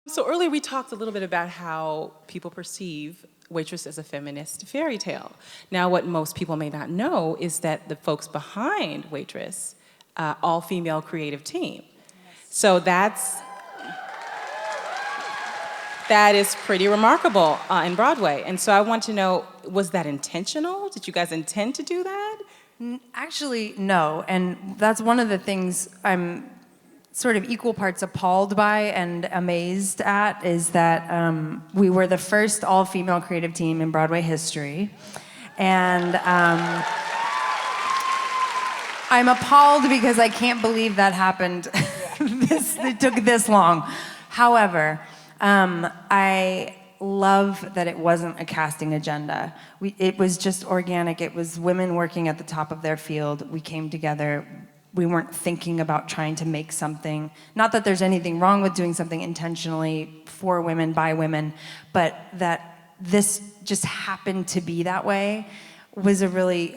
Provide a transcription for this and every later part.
So earlier we talked a little bit about how people perceive Waitress as a feminist fairy tale. Now what most people may not know is that the folks behind Waitress, all-female creative team. So that is pretty remarkable in Broadway. And so I want to know, was that intentional? Did you guys intend to do that? Actually, no. And that's one of the things I'm sort of equal parts appalled by and amazed at, is that we were the first all-female creative team in Broadway history. And I'm appalled because I can't believe that happened. It took this long. However, I love that it wasn't a casting agenda. It was just organic. It was women working at the top of their field. We came together. We weren't thinking about trying to make something. Not that there's anything wrong with doing something intentionally for women, by women, but that this just happened to be that way was a really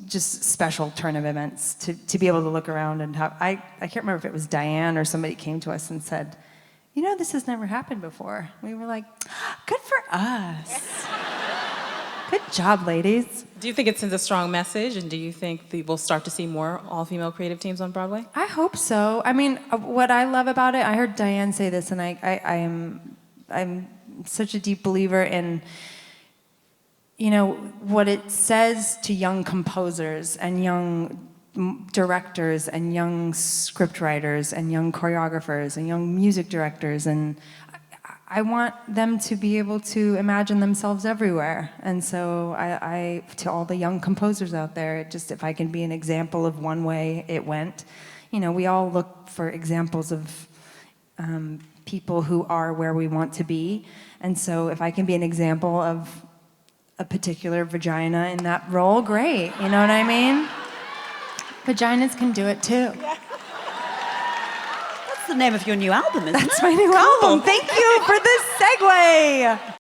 just special turn of events to be able to look around and have. I can't remember if it was Diane or somebody came to us and said, you know, this has never happened before. We were like, good for us. Good job, ladies. Do you think it sends a strong message, and do you think we'll start to see more all-female creative teams on Broadway? I hope so. I mean, what I love about it, I heard Diane say this, and I'm such a deep believer in, you know, what it says to young composers and young directors and young scriptwriters and young choreographers and young music directors, and I want them to be able to imagine themselves everywhere. And so I to all the young composers out there, just if I can be an example of one way it went, you know, we all look for examples of people who are where we want to be. And so if I can be an example of a particular vagina in that role, great. You know what I mean? Vaginas can do it too. Yeah. That's the name of your new album, isn't it? That's my new album. Thank you for this segue.